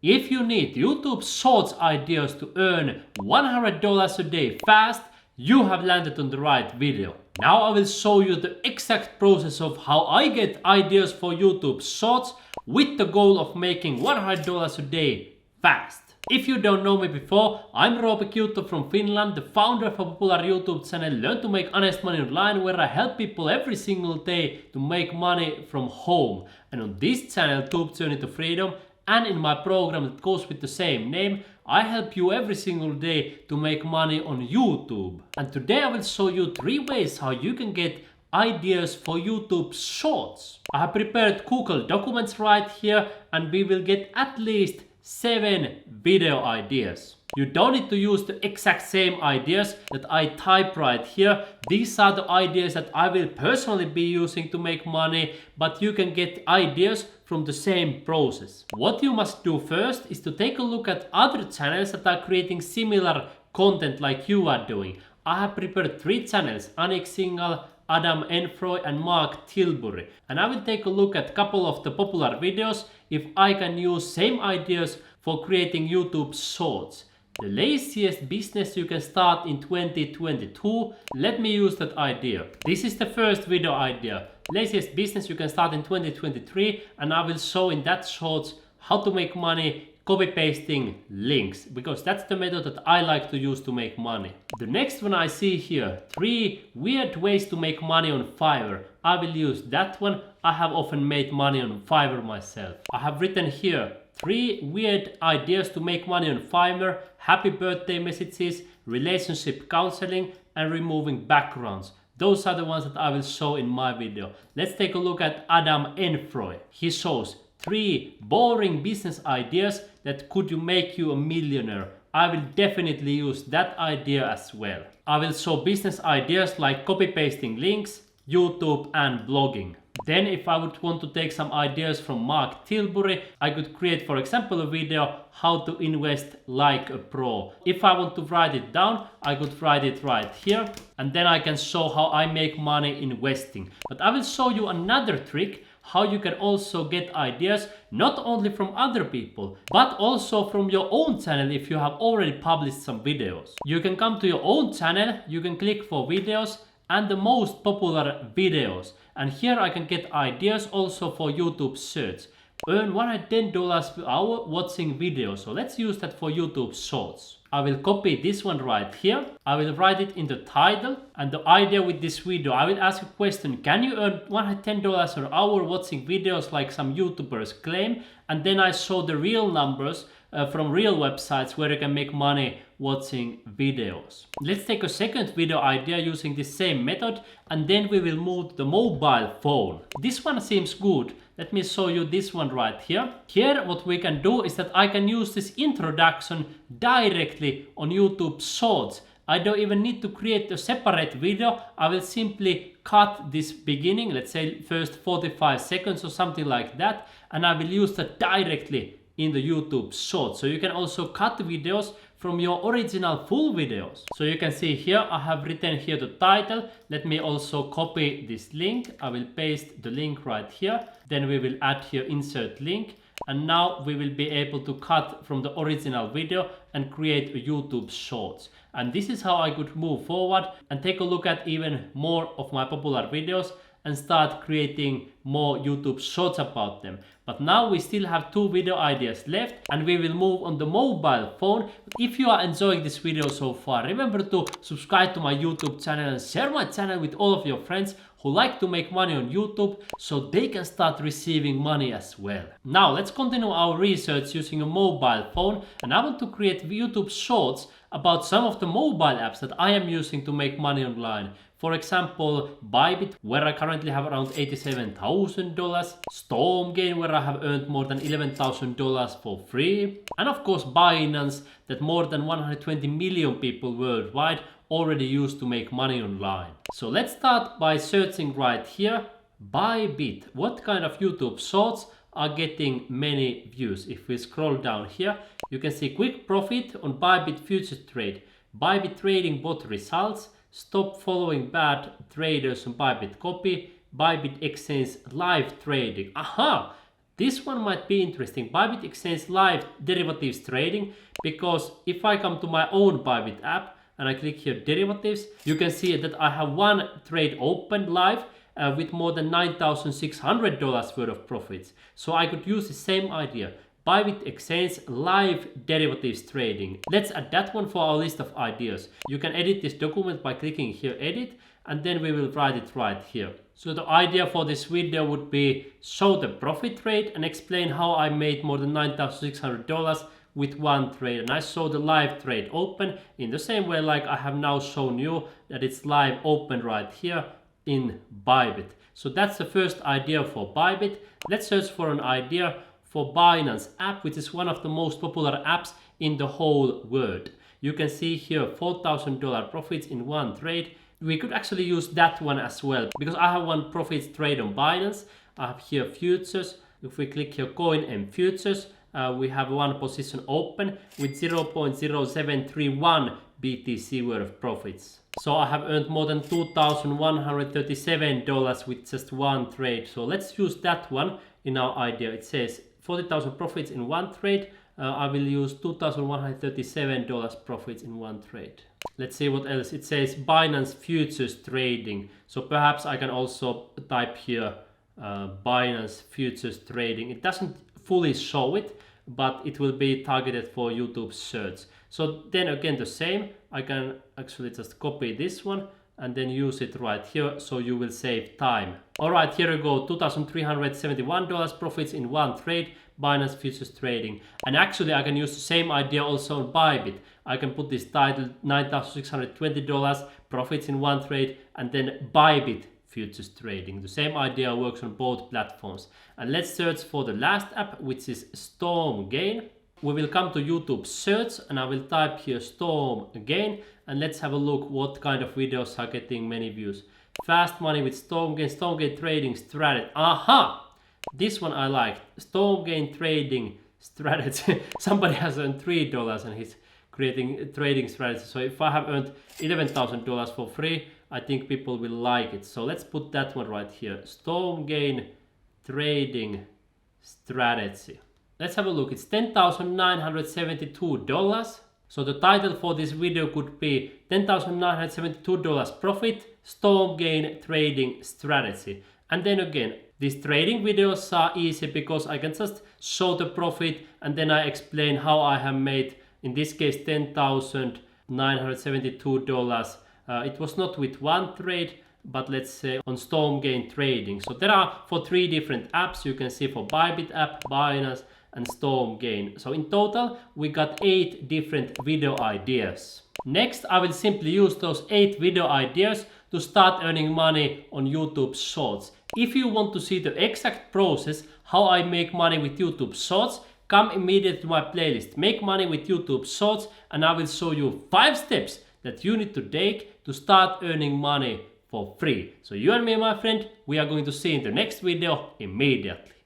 If you need YouTube Shorts ideas to earn $100 a day fast, you have landed on the right video. Now I will show you the exact process of how I get ideas for YouTube Shorts with the goal of making $100 a day fast. If you don't know me before, I'm Roope Kiutto from Finland, the founder of a popular YouTube channel Learn to Make Honest Money Online, where I help people every single day to make money from home. And on this channel, YouTube Journey to Freedom, and in my program that goes with the same name, I help you every single day to make money on YouTube. And today I will show you 3 ways how you can get ideas for YouTube Shorts. I have prepared Google documents right here, and we will get at least 7 video ideas. You don't need to use the exact same ideas that I type right here. These are the ideas that I will personally be using to make money, but you can get ideas from the same process. What you must do first is to take a look at other channels that are creating similar content like you are doing. I have prepared 3 channels: Anik Singal, Adam Enfroy and Mark Tilbury, and I will take a look at a couple of the popular videos if I can use same ideas for creating YouTube Shorts. The laziest business you can start in 2022. Let me use that idea. This is the first video idea. Laziest business you can start in 2023, and I will show in that shorts how to make money copy pasting links, because that's the method that I like to use to make money. The next one I see here, 3 weird ways to make money on Fiverr. I will use that one. I have often made money on Fiverr myself. I have written here 3 weird ideas to make money on Fiverr: happy birthday messages, relationship counseling, and removing backgrounds. Those are the ones that I will show in my video. Let's take a look at Adam Enfroy. He shows 3 boring business ideas that could make you a millionaire. I will definitely use that idea as well. I will show business ideas like copy pasting links, YouTube and blogging. Then if I would want to take some ideas from Mark Tilbury, I could create, for example, a video how to invest like a pro. If I want to write it down, I could write it right here, and then I can show how I make money investing. But I will show you another trick how you can also get ideas not only from other people, but also from your own channel if you have already published some videos. You can come to your own channel, you can click for videos and the most popular videos. And here I can get ideas also for YouTube search. Earn $110 per hour watching videos. So let's use that for YouTube Shorts. I will copy this one right here. I will write it in the title. And the idea with this video, I will ask a question: can you earn $110 per hour watching videos like some YouTubers claim? And then I show the real numbers from real websites where you can make money watching videos. Let's take a second video idea using the same method, and then we will move to the mobile phone. This one seems good. Let me show you this one right here. Here what we can do is that I can use this introduction directly on YouTube Shorts. I don't even need to create a separate video. I will simply cut this beginning, let's say first 45 seconds or something like that, and I will use that directly in the YouTube Shorts. So you can also cut videos from your original full videos. So you can see here I have written here the title. Let me also copy this link. I will paste the link right here. Then we will add here insert link. And now we will be able to cut from the original video and create a YouTube Shorts. And this is how I could move forward and take a look at even more of my popular videos and start creating more YouTube Shorts about them. But now we still have 2 video ideas left, and we will move on the mobile phone. If you are enjoying this video so far, remember to subscribe to my YouTube channel and share my channel with all of your friends who like to make money on YouTube, so they can start receiving money as well. Now let's continue our research using a mobile phone, and I want to create YouTube Shorts about some of the mobile apps that I am using to make money online. For example, Bybit, where I currently have around $87,000, Stormgain, where I have earned more than $11,000 for free, and of course Binance, that more than 120 million people worldwide already use to make money online. So let's start by searching right here, Bybit. What kind of YouTube Shorts are getting many views? If we scroll down here, you can see quick profit on Bybit future trade, Bybit trading bot results, stop following bad traders on Bybit copy, Bybit exchange live trading. Aha! This one might be interesting, Bybit Exchange Live Derivatives Trading, because if I come to my own Bybit app and I click here derivatives, you can see that I have one trade open live with more than $9,600 worth of profits. So I could use the same idea. Bybit Exchange Live Derivatives Trading. Let's add that one for our list of ideas. You can edit this document by clicking here edit, and then we will write it right here. So the idea for this video would be show the profit trade and explain how I made more than $9,600 with one trade. And I show the live trade open in the same way like I have now shown you that it's live open right here in Bybit. So that's the first idea for Bybit. Let's search for an idea for Binance app, which is one of the most popular apps in the whole world. You can see here $4,000 profits in one trade. We could actually use that one as well, because I have one profits trade on Binance. I have here futures. If we click here coin and futures, we have one position open with 0.0731 BTC worth of profits. So I have earned more than $2,137 with just one trade. So let's use that one in our idea. It says 40,000 profits in one trade. I will use $2,137 profits in one trade. Let's see what else. It says Binance futures trading. So perhaps I can also type here Binance futures trading. It doesn't fully show it, but it will be targeted for YouTube search. So then again the same. I can actually just copy this one and then use it right here, so you will save time. Alright, here we go, $2,371 profits in one trade, Binance futures trading. And actually I can use the same idea also on Bybit. I can put this title $9,620 profits in one trade and then Bybit futures trading. The same idea works on both platforms. And let's search for the last app, which is StormGain. We will come to YouTube search and I will type here StormGain, and let's have a look what kind of videos are getting many views. Fast money with StormGain, StormGain trading strategy. Aha! This one I like. StormGain trading strategy. Somebody has earned $3 and he's creating a trading strategy. So if I have earned $11,000 for free, I think people will like it. So let's put that one right here. StormGain trading strategy. Let's have a look. It's $10,972. So the title for this video could be $10,972 profit, StormGain trading strategy. And then again, these trading videos are easy because I can just show the profit and then I explain how I have made, in this case, $10,972. It was not with one trade, but let's say on StormGain trading. So there are for 3 different apps. You can see for Bybit app, Binance, and StormGain. So in total, we got 8 different video ideas. Next, I will simply use those 8 video ideas to start earning money on YouTube Shorts. If you want to see the exact process, how I make money with YouTube Shorts, come immediately to my playlist, Make Money with YouTube Shorts, and I will show you 5 steps that you need to take to start earning money for free. So you and me, my friend, we are going to see in the next video immediately.